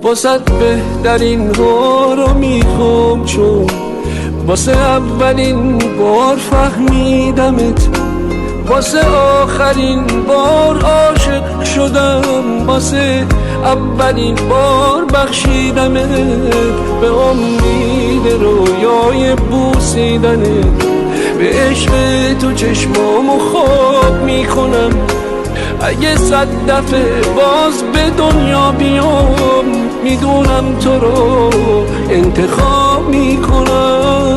واسه بهترین ها رو میخوام، چون واسه اولین بار فهمیدمت، واسه آخرین بار عاشق شدم، واسه اولین بار بخشیدمت، به امید رویای بوسیدنت، به عشق تو چشمامو خواب میکنم. اگه 100 دفعه باز به دنیا بیام، میدونم تو رو انتخاب میکنم.